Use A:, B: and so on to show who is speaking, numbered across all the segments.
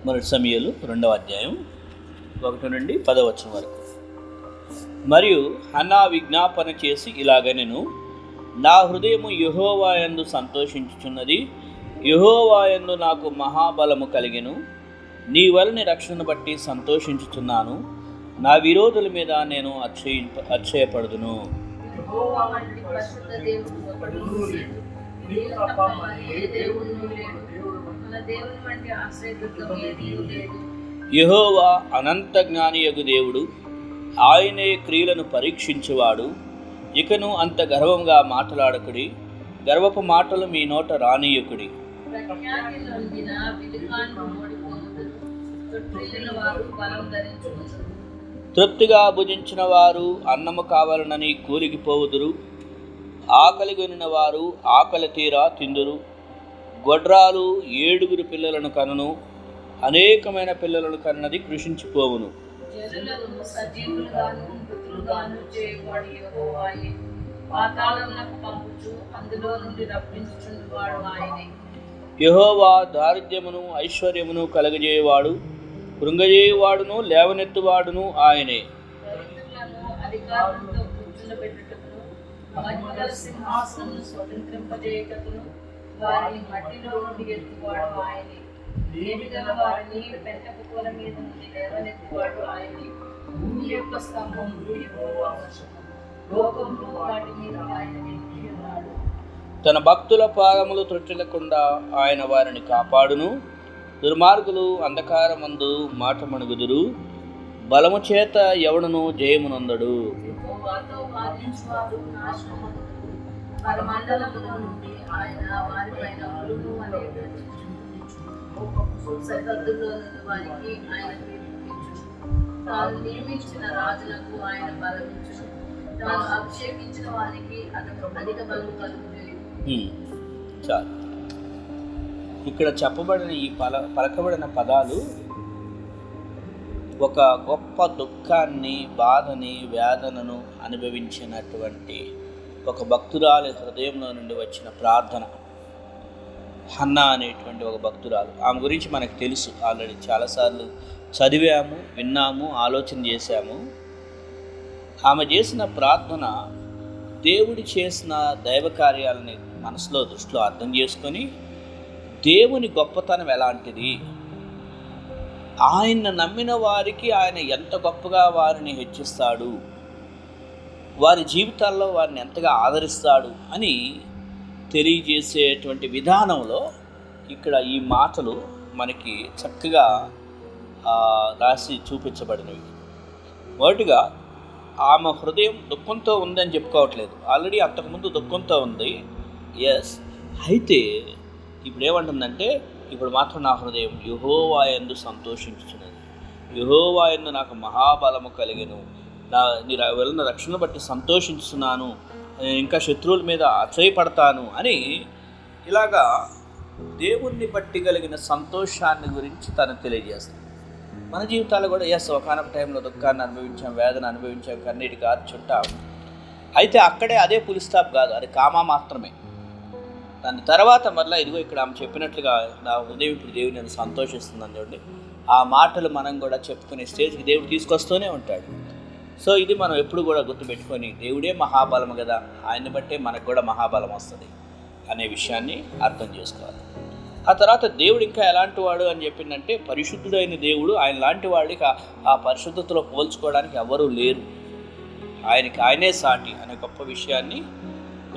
A: మొదటి సమూయేలు 2వ అధ్యాయం 1 నుండి 10వ వచనం వరకు. మరియు హన్నా విజ్ఞాపన చేసి ఇలాగనెను, నా హృదయము యెహోవా యందు సంతోషించుచున్నది, యెహోవా యందు నాకు మహాబలము కలిగెను. నీ వలని రక్షణ బట్టి సంతోషించుచున్నాను, నా విరోధుల మీద నేను అతిశయపడుదును. యెహోవా అనంత జ్ఞానియగు దేవుడు, ఆయనే క్రియలను పరీక్షించువాడు. ఇకను అంత గర్వంగా మాట్లాడకుడి, గర్వపు మాటలు మీ నోట రానీయకుడి. తృప్తిగా భుజించిన వారు అన్నము కావాలనని కూలికి పోవుదురు, ఆకలిగొనిన వారు ఆకలి తీరా తిందురు. గొడ్రాలు 7 పిల్లలను కనును, అనేకమైన పిల్లలను కన్నది కృషించిపోవును. యెహోవా దారిద్ర్యమును ఐశ్వర్యమును కలగజేయవాడు, కృంగజేయవాడును లేవనెత్తువాడును ఆయనే. తన భక్తుల పాదములు త్రొట్టెలకుండా ఆయన వారిని కాపాడును. దుర్మార్గులు అంధకారమందు మాటమణుగుదురు, బలము చేత ఎవడును జయమునందడు. చాలు. ఇక్కడ చెప్పబడిన ఈ పలకబడిన పదాలు ఒక గొప్ప దుఃఖాన్ని, బాధని, వేదనను అనుభవించినటువంటి ఒక భక్తురాలి హృదయంలో నుండి వచ్చిన ప్రార్థన. హన్నా అనేటువంటి ఒక భక్తురాలు, ఆమె గురించి మనకు తెలుసు, ఆల్రెడీ చాలాసార్లు చదివాము, విన్నాము, ఆలోచన చేశాము. ఆమె చేసిన ప్రార్థన దేవుడి చేసిన దైవ కార్యాలని మనసులో దృష్టిలో అర్థం చేసుకొని, దేవుని గొప్పతనం ఎలాంటిది, ఆయన నమ్మిన వారికి ఆయన ఎంత గొప్పగా వారిని హెచ్చిస్తాడు, వారి జీవితాల్లో వారిని ఎంతగా ఆదరిస్తాడు అని తెలియజేసేటువంటి విధానంలో ఇక్కడ ఈ మాటలు మనకి చక్కగా రాసి చూపించబడినవి. మొదటిగా ఆమె హృదయం దుఃఖంతో ఉందని చెప్పుకోవట్లేదు, ఆల్రెడీ అంతకుముందు దుఃఖంతో ఉంది. ఎస్, అయితే ఇప్పుడు ఏమంటుందంటే, ఇప్పుడు మాత్రం నా హృదయం యెహోవా యందు సంతోషించుచున్నది, యెహోవా యందు నాకు మహాబలము కలిగెను, నీ వెళ్ళిన రక్షణ బట్టి సంతోషించుతున్నాను, ఇంకా శత్రువుల మీద అసహ్యపడతాను అని ఇలాగా దేవుణ్ణి బట్టి కలిగిన సంతోషాన్ని గురించి తను తెలియజేస్తాను. మన జీవితాలు కూడా ఒకనొక టైంలో దుఃఖాన్ని అనుభవించాం, వేదన అనుభవించాం, కన్నీటి చుట్టాం. అయితే అక్కడే అదే పులి స్టాప్ కాదు, అది కామా మాత్రమే. దాని తర్వాత మళ్ళీ ఇదిగో ఇక్కడ ఆమె చెప్పినట్లుగా నా హృదయం ఇప్పుడు దేవుని నేను సంతోషిస్తుందని చూడండి. ఆ మాటలు మనం కూడా చెప్పుకునే స్టేజ్కి దేవుడు తీసుకొస్తూనే ఉంటాడు. సో ఇది మనం ఎప్పుడు కూడా గుర్తుపెట్టుకొని, దేవుడే మహాబలం కదా, ఆయన్ని బట్టే మనకు కూడా మహాబలం వస్తుంది అనే విషయాన్ని అర్థం చేసుకోవాలి. ఆ తర్వాత దేవుడు ఇంకా ఎలాంటి వాడు అని చెప్పిందంటే, పరిశుద్ధుడైన దేవుడు, ఆయన లాంటి వాడికి ఆ పరిశుద్ధతలో పోల్చుకోవడానికి ఎవరూ లేరు, ఆయనకి ఆయనే సాటి అనే గొప్ప విషయాన్ని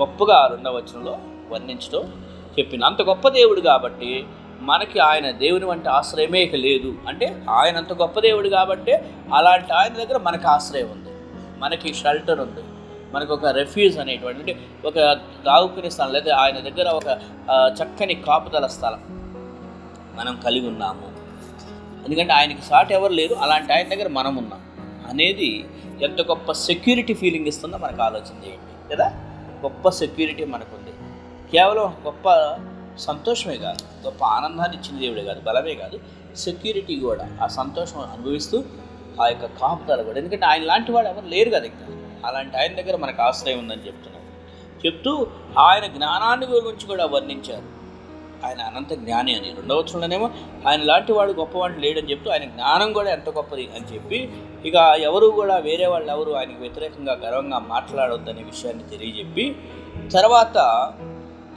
A: గొప్పగా 2వ వచనంలో వర్ణించడం చెప్పింది. అంత గొప్ప దేవుడు కాబట్టి మనకి ఆయన దేవుని వంటి ఆశ్రయమే ఇక లేదు. అంటే ఆయన అంత గొప్ప దేవుడు కాబట్టి అలాంటి ఆయన దగ్గర మనకి ఆశ్రయం ఉంది, మనకి షెల్టర్ ఉంది, మనకు ఒక రెఫ్యూజ్ అనేటువంటి ఒక దాగుకునే స్థలం, లేదా ఆయన దగ్గర ఒక చక్కని కాపుదల స్థలం మనం కలిగి ఉన్నాము. ఎందుకంటే ఆయనకి సాటి ఎవరు లేరు, అలాంటి ఆయన దగ్గర మనం ఉన్నాం అనేది ఎంత గొప్ప సెక్యూరిటీ ఫీలింగ్ ఇస్తుందో మనకు ఆలోచన చేయండి కదా. గొప్ప సెక్యూరిటీ మనకుంది. కేవలం గొప్ప సంతోషమే కాదు, గొప్ప ఆనందాన్ని ఇచ్చిన దేవుడే కాదు, బలమే కాదు, సెక్యూరిటీ కూడా, ఆ సంతోషం అనుభవిస్తూ ఆ యొక్క కాపుదల కూడా. ఎందుకంటే ఆయన లాంటి వాడు ఎవరు లేరు కదా ఇంకా, అలాంటి ఆయన దగ్గర మనకు ఆశ్రయం ఉందని చెప్తూ ఆయన జ్ఞానాన్ని గురించి కూడా వర్ణించారు. ఆయన అనంత జ్ఞాని అని, 2వ వచనంలోనేమో ఆయన లాంటి వాడు గొప్పవాడు లేడని చెప్తూ ఆయన జ్ఞానం కూడా ఎంత గొప్పది అని చెప్పి, ఇక ఎవరు కూడా వేరే వాళ్ళు ఎవరు ఆయనకు వ్యతిరేకంగా గర్వంగా మాట్లాడొద్దనే విషయాన్ని తెలియజెప్పి, తర్వాత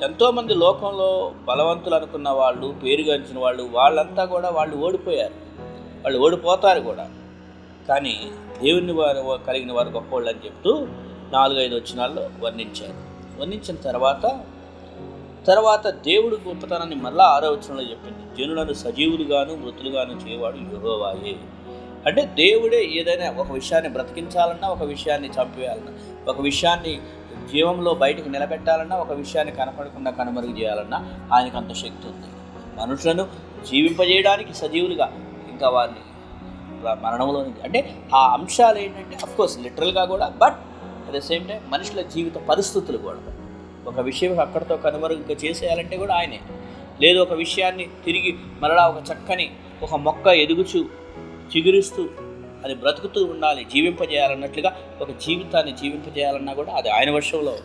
A: ఎంతోమంది లోకంలో బలవంతులు అనుకున్న వాళ్ళు, పేరుగాంచిన వాళ్ళు, వాళ్ళంతా కూడా వాళ్ళు ఓడిపోయారు, వాళ్ళు ఓడిపోతారు కూడా. కానీ దేవుని వారు కలిగిన వారు గొప్పవాళ్ళు అని చెప్తూ 4-5 వచనాల్లో వర్ణించారు. వర్ణించిన తర్వాత దేవుడు గొప్పతనాన్ని మళ్ళా 6వ వచనంలో చెప్పింది, జనులను సజీవులుగాను మృతులుగాను చేయవాడు యెహోవాయే. అంటే దేవుడే ఏదైనా ఒక విషయాన్ని బ్రతికించాలన్నా, ఒక విషయాన్ని చంపేయాలన్నా, ఒక విషయాన్ని జీవంలో బయటకు నిలబెట్టాలన్నా, ఒక విషయాన్ని కనపడకుండా కనుమరుగు చేయాలన్నా ఆయనకు అంత శక్తి ఉంది. మనుషులను జీవింపజేయడానికి సజీవులుగా, ఇంకా వారిని మరణంలో అంటే ఆ అంశాలు ఏంటంటే అఫ్కోర్స్ లిటరల్గా కూడా, but at the same time మనుషుల జీవిత పరిస్థితులు కూడా. ఒక విషయం అక్కడితో కనుమరుగు చేసేయాలంటే కూడా ఆయనే. లేదు ఒక విషయాన్ని తిరిగి మరలా ఒక చక్కని ఒక మొక్క ఎదుగుచూ చిగురిస్తూ అది బ్రతుకుతూ ఉండాలి, జీవింపజేయాలన్నట్లుగా ఒక జీవితాన్ని జీవింపజేయాలన్నా కూడా అది ఆయన వర్షంలో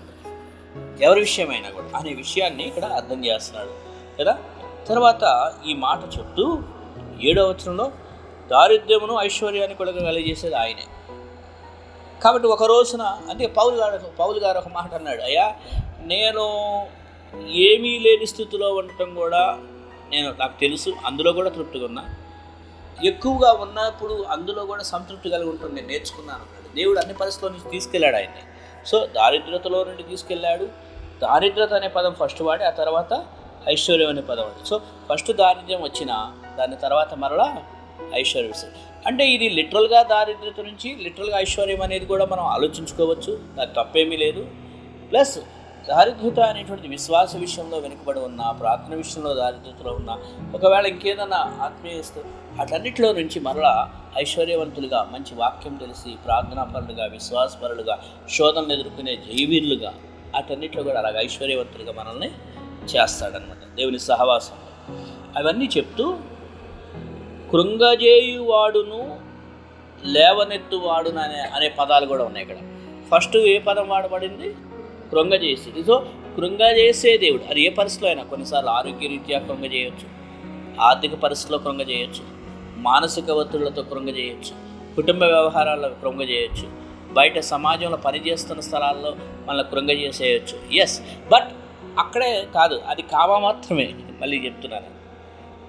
A: ఎవరి విషయమైనా కూడా అనే విషయాన్ని ఇక్కడ అర్థం చేస్తున్నాడు కదా. తర్వాత ఈ మాట చెప్తూ 7వ వచనంలో దారిద్ర్యమును ఐశ్వర్యాన్ని కూడా కలిగజేసేది ఆయనే. కాబట్టి ఒక రోజున అంటే పౌలు గారు ఒక మాట అన్నాడు, అయ్యా నేను ఏమీ లేని స్థితిలో ఉండటం కూడా నాకు తెలుసు, అందులో కూడా తృప్తిగా ఉన్నా, ఎక్కువగా ఉన్నప్పుడు అందులో కూడా సంతృప్తి కలిగి ఉంటుంది, నేను నేర్చుకున్నాను అన్నాడు. దేవుడు అన్ని పరిస్థితుల నుంచి తీసుకెళ్ళాడు ఆయన్ని. సో దారిద్రతలో నుండి తీసుకెళ్ళాడు. దారిద్రత అనే పదం ఫస్ట్ వాడి, ఆ తర్వాత ఐశ్వర్యం అనే పదం వాడి. సో ఫస్ట్ దారిద్ర్యం వచ్చిన దాని తర్వాత మరలా ఐశ్వర్యం. అంటే ఇది లిటరల్గా దారిద్రత నుంచి లిటరల్గా ఐశ్వర్యం అనేది కూడా మనం ఆలోచించుకోవచ్చు, దాని తప్పేమీ లేదు. ప్లస్ దారిద్రత అనేటువంటి విశ్వాస విషయంలో వెనుకబడి ఉన్న, ప్రార్థన విషయంలో దారిద్రతలో ఉన్న, ఒకవేళ ఇంకేదన్నా ఆత్మీయస్తూ అటన్నిటిలో నుంచి మరలా ఐశ్వర్యవంతులుగా, మంచి వాక్యం తెలిసి ప్రార్థనాపరులుగా, విశ్వాసపరులుగా, శోధనలు ఎదుర్కొనే జయవీరులుగా, అటన్నిటిలో కూడా అలాగ ఐశ్వర్యవంతులుగా మనల్ని చేస్తాడనమాట దేవుని సహవాసం. అవన్నీ చెప్తూ కృంగజేయువాడును లేవనెత్తువాడును అనే పదాలు కూడా ఉన్నాయి ఇక్కడ. ఫస్ట్ ఏ పదం వాడబడింది? కృంగజేసేది. సో కృంగజేసే దేవుడు. అది ఏ పరిస్థితిలో అయినా, కొన్నిసార్లు ఆరోగ్యరీత్యా కృంగజేయచ్చు, ఆర్థిక పరిస్థితిలో కృంగజేయచ్చు, మానసిక ఒత్తిళ్లతో కృంగజేయచ్చు, కుటుంబ వ్యవహారాల్లో కృంగజేయచ్చు, బయట సమాజంలో పనిచేస్తున్న స్థలాల్లో మనల్ని కృంగజేసేయచ్చు. ఎస్, బట్ అక్కడే కాదు, అది కావా మాత్రమే. మళ్ళీ చెప్తున్నాను,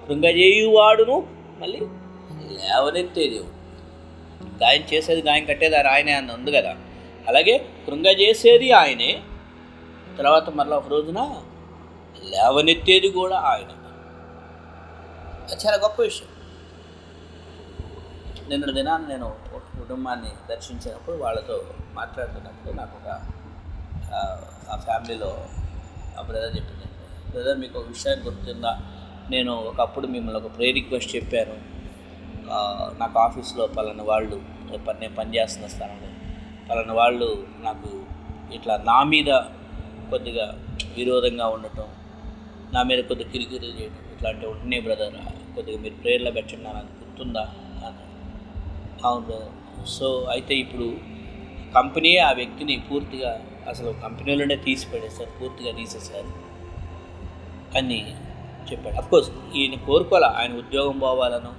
A: కృంగజేయువాడును మళ్ళీ లేవనెత్తే దేవుడు. గాయం చేసేది గాయం కట్టేది ఆయనే అని ఉంది కదా. అలాగే కృంగజేసేది ఆయనే, తర్వాత మరలా ఒక రోజున లేవనెత్తేది కూడా ఆయన. చాలా గొప్ప విషయం. నిన్న దినాన్ని నేను ఒక కుటుంబాన్ని దర్శించినప్పుడు వాళ్ళతో మాట్లాడుతున్నప్పుడు నాకు ఆ ఫ్యామిలీలో ఆ బ్రదర్ చెప్పింది, బ్రదర్ మీకు ఒక విషయం గుర్తుందా, నేను ఒకప్పుడు మిమ్మల్ని ఒక ప్రేయర్ రిక్వెస్ట్ చెప్పాను, నాకు ఆఫీస్లో పలానా వాళ్ళు, నేను పనిచేస్తున్న స్థానంలో పలానా వాళ్ళు నాకు ఇట్లా నా మీద కొద్దిగా విరోధంగా ఉండటం, నా మీద కొద్దిగా కిరికిరి చేయడం, ఇట్లాంటివి ఉంటున్నాయి బ్రదర్, కొద్దిగా మీరు ప్రేయర్లో పెట్టండి, నాకు గుర్తుందా అని. అవును బ్రదర్. సో అయితే ఇప్పుడు కంపెనీయే ఆ వ్యక్తిని పూర్తిగా అసలు కంపెనీలోనే తీసిపడేశారు, పూర్తిగా తీసేశారు అని చెప్పాడు. అఫ్కోర్స్ ఈయన కోరుకోలే ఆయన ఉద్యోగం పోవాలను,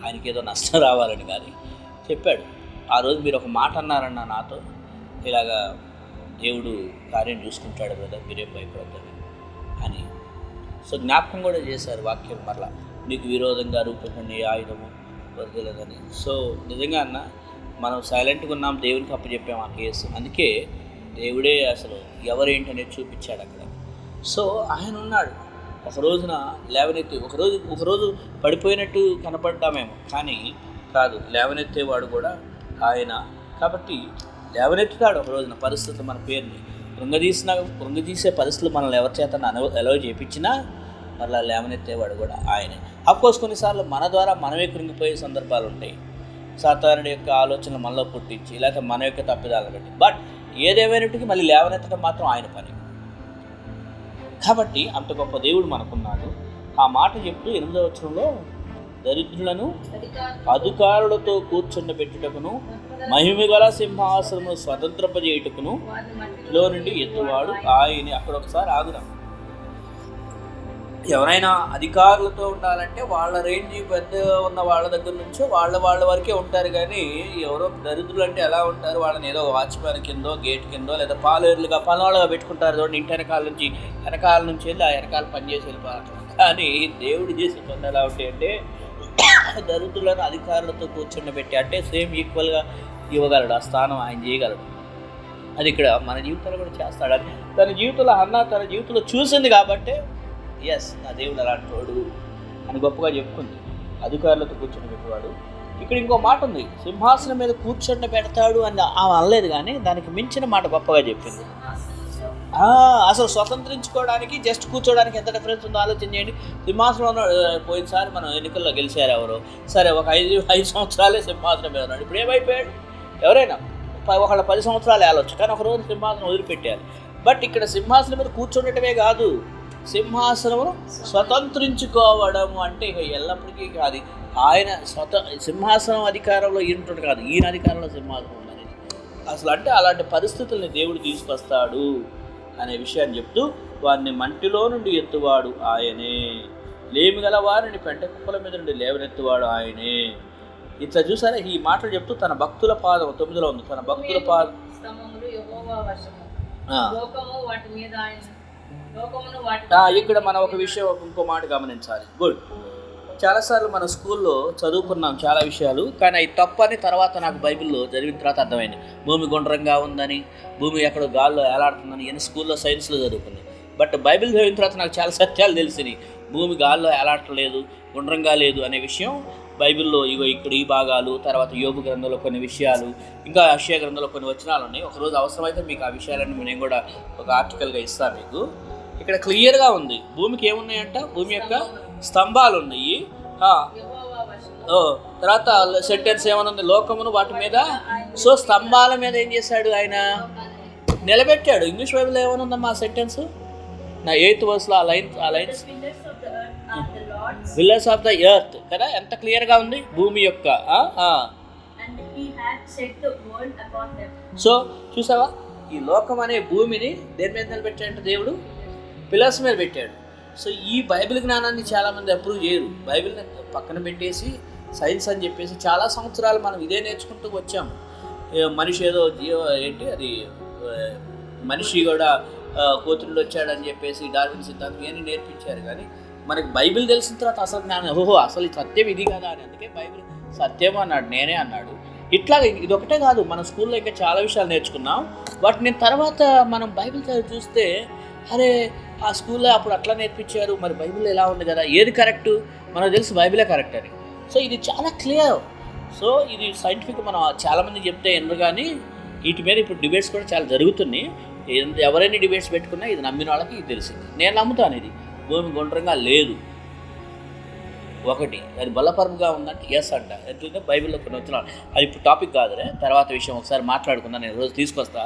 A: ఆయనకి ఏదో నష్టం రావాలని, కానీ చెప్పాడు, ఆ రోజు మీరు ఒక మాట అన్నారన్న నాతో, ఇలాగా దేవుడు కార్యం చూసుకుంటాడు బ్రదర్, మీరేం భయపడద్దని అని. సో జ్ఞాపకం కూడా చేశారు వాక్యం, మరలా మీకు విరోధంగా రూపొందిన ఏ ఆయుధము వరదలేదని. సో నిజంగా అన్న మనం సైలెంట్గా ఉన్నాం, దేవునికి అప్పచెప్పాం ఆ కేసు, అందుకే దేవుడే అసలు ఎవరేంటనేది చూపించాడు అక్కడ. సో ఆయన ఉన్నాడు. ఒక రోజున లేవనెత్తి, ఒకరోజు పడిపోయినట్టు కనపడ్డామేమో, కానీ కాదు, లేవనెత్తేవాడు కూడా ఆయన. కాబట్టి లేవనెత్తుతాడు ఒక రోజున పరిస్థితులు, మన పేరుని కృంగదీసే పరిస్థితులు మనల్ని ఎవరి చేత ఎలవ చేయించినా మళ్ళీ లేవనెత్తేవాడు కూడా ఆయనే. అఫ్కోర్స్ కొన్నిసార్లు మన ద్వారా మనమే కృంగిపోయే సందర్భాలు ఉంటాయి, సాతానుడి యొక్క ఆలోచనలు మనలో పుట్టించి, లేకపోతే మన యొక్క తప్పిదాలను బట్టి. బట్ ఏదేమైనప్పటికీ మళ్ళీ లేవనెత్తడం మాత్రం ఆయన పని. కాబట్టి అంత గొప్ప దేవుడు మనకున్నాడు. ఆ మాట చెప్తూ 8వ వచనంలో దరిద్రులను అధికారులతో కూర్చుండబెట్టుటకును, మహిమగల సింహాసనము స్వతంత్రపజేయుటకును లో నుండి ఎత్తువాడు ఆయనే. అక్కడ ఒకసారి ఆగుదాం. ఎవరైనా అధికారులతో ఉండాలంటే వాళ్ళ రేంజ్ పెద్ద ఉన్న వాళ్ళ దగ్గర నుంచో వాళ్ళ వరకే ఉంటారు. కానీ ఎవరో దరిద్రులు అంటే ఎలా ఉంటారు, వాళ్ళని ఏదో వాచ్మెన్ కిందో గేట్ కిందో లేదా పాలేరులుగా పనవాళ్ళగా పెట్టుకుంటారు. చూడండి, ఇంటి వెనకాల నుంచి వెళ్ళి ఆ వెనకాల పనిచేసి వెళ్ళిపోతారు. కానీ దేవుడు చేసే పనులు ఎలా ఉంటాయంటే దరిద్రులను అధికారులతో కూర్చుండబెట్టి, అంటే సేమ్ ఈక్వల్గా ఇవ్వగలడు, ఆ స్థానం ఆయన చేయగలడు. అది ఇక్కడ మన జీవితంలో కూడా చేస్తాడు. అది తన జీవితంలో తన జీవితంలో చూసింది కాబట్టి ఎస్, నా దేవుడు అలాంటి వాడు అని గొప్పగా చెప్పుకుంది. అధికారులతో కూర్చొని పెట్టేవాడు. ఇక్కడ ఇంకో మాట ఉంది, సింహాసనం మీద కూర్చొని పెడతాడు అని ఆమె అనలేదు, కానీ దానికి మించిన మాట గొప్పగా చెప్పింది. అసలు స్వతంత్రించుకోవడానికి జస్ట్ కూర్చోడానికి ఎంత డిఫరెన్స్ ఉందో ఆలోచన చేయండి. సింహాసనంలో పోయినసారి మనం ఎన్నికల్లో గెలిచారు ఎవరు, సరే ఒక 5 సంవత్సరాలే సింహాసనం మీద ఉన్నాడు. ఇప్పుడు ఏమైపోయాడు? ఎవరైనా ఒకళ్ళ 10 సంవత్సరాలు వెళ్ళొచ్చు, కానీ ఒక రోజు సింహాసనం వదిలిపెట్టారు. బట్ ఇక్కడ సింహాసనం మీద కూర్చోడటమే కాదు, సింహాసనమును స్వతంత్రించుకోవడం అంటే ఇక ఎల్లప్పటికీ కాదు. ఆయన సింహాసనం అధికారంలో ఈయనటువంటి కాదు, ఈయన అధికారంలో సింహాసనం ఉన్నది. అసలు అంటే అలాంటి పరిస్థితుల్ని దేవుడు తీసుకొస్తాడు అనే విషయాన్ని చెప్తూ, వారిని మంటిలో నుండి ఎత్తువాడు ఆయనే, లేమి గల వారిని పెంట కుప్పల మీద నుండి లేవనెత్తువాడు ఆయనే. ఇట్లా చూసారా, ఈ మాటలు చెప్తూ తన భక్తుల పాదం 9లో ఉంది, తన భక్తుల పాదం ఇక్కడ మనం ఒక విషయం ఇంకో మాట గమనించాలి. గుడ్, చాలాసార్లు మన స్కూల్లో చదువుకున్నాం చాలా విషయాలు, కానీ అవి తప్పని తర్వాత నాకు బైబిల్లో జరిగిన తర్వాత అర్థమైంది. భూమి గుండ్రంగా ఉందని, భూమి ఎక్కడో గాల్లో ఏలాడుతుందని ఎన్ని స్కూల్లో సైన్స్లో చదువుకున్నాయి. బట్ బైబిల్ చదివిన తర్వాత నాకు చాలా సత్యాలు తెలిసినాయి. భూమి గాల్లో ఏలాడట్లేదు, గుండ్రంగా లేదు అనే విషయం బైబిల్లో ఇక్కడ ఈ భాగాలు, తర్వాత యోబు గ్రంథంలో కొన్ని విషయాలు, ఇంకా యెషయా గ్రంథంలో కొన్ని వచనాలు ఉన్నాయి. ఒకరోజు అవసరమైతే మీకు ఆ విషయాలన్నీ నేను కూడా ఒక ఆర్టికల్గా ఇస్తాను మీకు. ఇక్కడ క్లియర్గా ఉంది, భూమికి ఏమున్నాయంట, భూమి యొక్క స్తంభాలు ఉన్నాయి. తర్వాత సెంటెన్స్ ఏమనుంది, లోకమును వాటి మీద. సో స్తంభాల మీద ఏం చేశాడు ఆయన, నిలబెట్టాడు. ఇంగ్లీష్ బైబిల్లో ఏమనుందమ్మా ఆ సెంటెన్స్, నా 8th verseలో ఆ lines pillars of the earth కదా, ఎంత క్లియర్గా ఉంది భూమి యొక్క. సో చూసావా, ఈ లోకం అనే భూమిని దేని మీద నిలబెట్టాడంటే దేవుడు పిల్లర్స్ మీద పెట్టాడు. సో ఈ బైబిల్ జ్ఞానాన్ని చాలామంది అప్రూవ్ చేయరు. బైబిల్ని పక్కన పెట్టేసి సైన్స్ అని చెప్పేసి చాలా సంవత్సరాలు మనం ఇదే నేర్చుకుంటూ వచ్చాం. మనిషి ఏదో అది మనిషి కూడా కోతుల్లో వచ్చాడని చెప్పేసి డార్విన్ సిద్ధాంతం ఇవన్నీ నేర్పించారు. కానీ మనకి బైబిల్ తెలిసిన తర్వాత అసలు జ్ఞానం, అసలు ఈ సత్యం ఇది కదా అని. అందుకే బైబిల్ సత్యం అన్నాడు, నేనే అన్నాడు. ఇట్లా ఇది ఒకటే కాదు, మన స్కూల్లో ఇంకా చాలా విషయాలు నేర్చుకున్నాం. బట్ నేను తర్వాత మనం బైబిల్ చదివి చూస్తే, అరే ఆ స్కూల్లో అప్పుడు అట్లా నేర్పించారు, మరి బైబిల్లో ఎలా ఉంది కదా, ఏది కరెక్టు మనకు తెలుసు, బైబిలే కరెక్ట్ అని. సో ఇది చాలా క్లియర్. సో ఇది సైంటిఫిక్, మనం చాలామంది చెప్తే ఎందుకు, కానీ వీటి మీద ఇప్పుడు డిబేట్స్ కూడా చాలా జరుగుతున్నాయి. ఎవరైనా డిబేట్స్ పెట్టుకున్నా ఇది నమ్మిన వాళ్ళకి ఇది తెలిసింది. నేను నమ్ముతాను, ఇది భూమి గుండ్రంగా లేదు. ఒకటి అది బలపరంగా ఉందంటే ఎస్ అంట. ఎందుకంటే బైబిల్లో కొన్ని వచ్చినాలు, అది ఇప్పుడు టాపిక్ కాదులే, తర్వాత విషయం ఒకసారి మాట్లాడుకుందాం. నేను రోజు తీసుకొస్తా,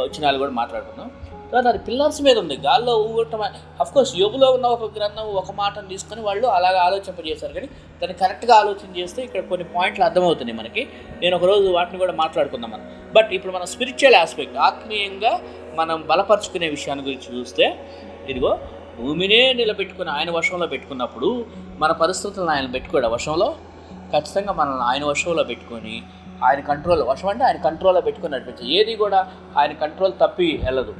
A: వచ్చినాలు కూడా మాట్లాడుకుందాం. తర్వాత అది పిల్లర్స్ మీద ఉంది, గాల్లో ఊగటం. అఫ్కోర్స్ యోబులో ఉన్న ఒక గ్రంథం ఒక మాటను తీసుకొని వాళ్ళు అలాగా ఆలోచింపజేశారు. కానీ దాన్ని కరెక్ట్గా ఆలోచన చేస్తే ఇక్కడ కొన్ని పాయింట్లు అర్థమవుతున్నాయి మనకి. నేను ఒకరోజు వాటిని కూడా మాట్లాడుకుందాం మనం. బట్ ఇప్పుడు మనం స్పిరిచువల్ ఆస్పెక్ట్, ఆత్మీయంగా మనం బలపరుచుకునే విషయాన్ని గురించి చూస్తే, ఇదిగో భూమినే నిలబెట్టుకుని ఆయన వశంలో పెట్టుకున్నప్పుడు మన పరిస్థితులను ఆయన పెట్టుకోడు వశంలో. ఖచ్చితంగా మనల్ని ఆయన వశంలో పెట్టుకొని, ఆయన కంట్రోల్, వశం అంటే ఆయన కంట్రోల్లో పెట్టుకుని నడిపించాలి. ఏది కూడా ఆయన కంట్రోల్ తప్పి వెళ్ళదు.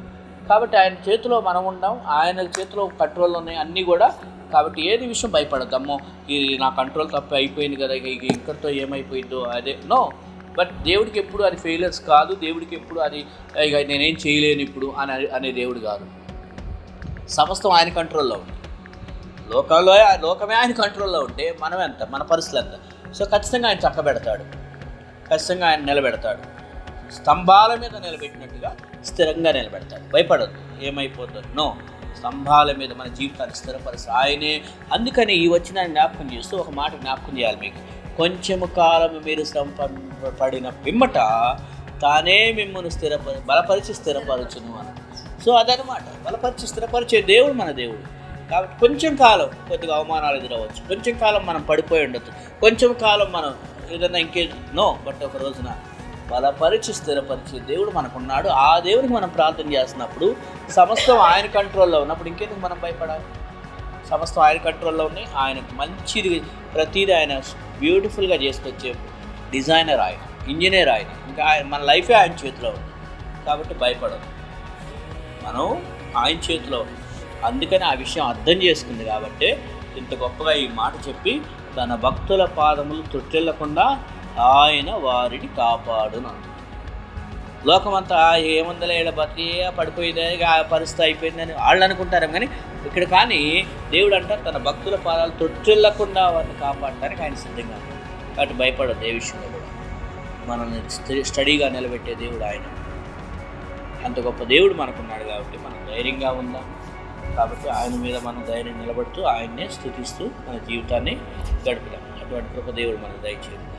A: కాబట్టి ఆయన చేతిలో మనం ఉండం, ఆయన చేతిలో కంట్రోల్ ఉన్నాయి అన్నీ కూడా. కాబట్టి ఏది విషయం భయపడద్దమ్మో, ఇది నా కంట్రోల్ తప్పి అయిపోయింది కదా, ఇక ఇక్కడితో ఏమైపోయిందో అదే నో. బట్ దేవుడికి ఎప్పుడు అది ఫెయిలియర్స్ కాదు. దేవుడికి ఎప్పుడు అది ఇక నేనేం చేయలేను ఇప్పుడు అనే దేవుడు కాదు. సమస్తం ఆయన కంట్రోల్లో ఉంది. లోకమే ఆయన కంట్రోల్లో ఉంటే మనం ఎంత, మన పరిస్థితులు ఎంత. సో ఖచ్చితంగా ఆయన చక్కబెడతాడు, ఖచ్చితంగా ఆయన నిలబెడతాడు. స్తంభాల మీద నిలబెట్టినట్టుగా స్థిరంగా నిలబెడతాడు. భయపడద్దు ఏమైపోతుంది, నో. స్తంభాల మీద మన జీవితాన్ని స్థిరపరుస్తాడు ఆయనే. అందుకని ఈ వచ్చిన జ్ఞాపకం చేస్తూ ఒక మాట జ్ఞాపకం చేయాలి మీకు, కొంచెము కాలం మీరు పడిన పిమ్మట తానే మిమ్మల్ని బలపరిచి స్థిరపరచును అని. సో అదనమాట, బలపరిచి స్థిరపరిచే దేవుడు మన దేవుడు. కాబట్టి కొంచెం కాలం కొద్దిగా అవమానాలు ఎదురవచ్చు, కొంచెం కాలం మనం పడిపోయి ఉండొచ్చు, కొంచెం కాలం మనం ఏదైనా నో. బట్ ఒక రోజున బలపరిచి స్థిరపరిచే దేవుడు మనకున్నాడు. ఆ దేవుడికి మనం ప్రార్థన చేస్తున్నప్పుడు సమస్తం ఆయన కంట్రోల్లో ఉన్నప్పుడు ఇంకెందుకు మనం భయపడాలి? సమస్తం ఆయన కంట్రోల్లో ఉన్నాయి. ఆయనకు మంచిది ప్రతిదీ ఆయన బ్యూటిఫుల్గా చేసుకొచ్చే డిజైనర్ ఆయన, ఇంజనీర్ ఆయన. ఇంకా మన లైఫే ఆయన చేతిలో ఉంది కాబట్టి భయపడదు. మనం ఆయన చేతిలో ఉంది. అందుకని ఆ విషయం అర్థం చేసుకుంది కాబట్టి ఇంత గొప్పగా ఈ మాట చెప్పి, తన భక్తుల పాదములు తొట్టిల్లకుండా ఆయన వారిని కాపాడును. లోకమంతా ఏముందలే ఇలా బతికి పడిపోయిందే పరిస్థితి అయిపోయిందని వాళ్ళు అనుకుంటారేమో, కానీ ఇక్కడ కానీ దేవుడు అంటారు తన భక్తుల పాదాలు తొట్టిల్లకుండా వారిని కాపాడటానికి ఆయన సిద్ధంగా ఉన్నాడు. కాబట్టి భయపడదు ఏ విషయంలో కూడా. మనల్ని స్టడీగా నిలబెట్టే దేవుడు ఆయన. అంత గొప్ప దేవుడు మనకున్నాడు కాబట్టి మనం ధైర్యంగా ఉందాం. కాబట్టి ఆయన మీద మనం ధైర్యం నిలబడుతూ ఆయన్నే స్తుతిస్తూ మన జీవితాన్ని గడుపుదాం. అటువంటి గొప్ప దేవుడు మనకు దయచేయండి.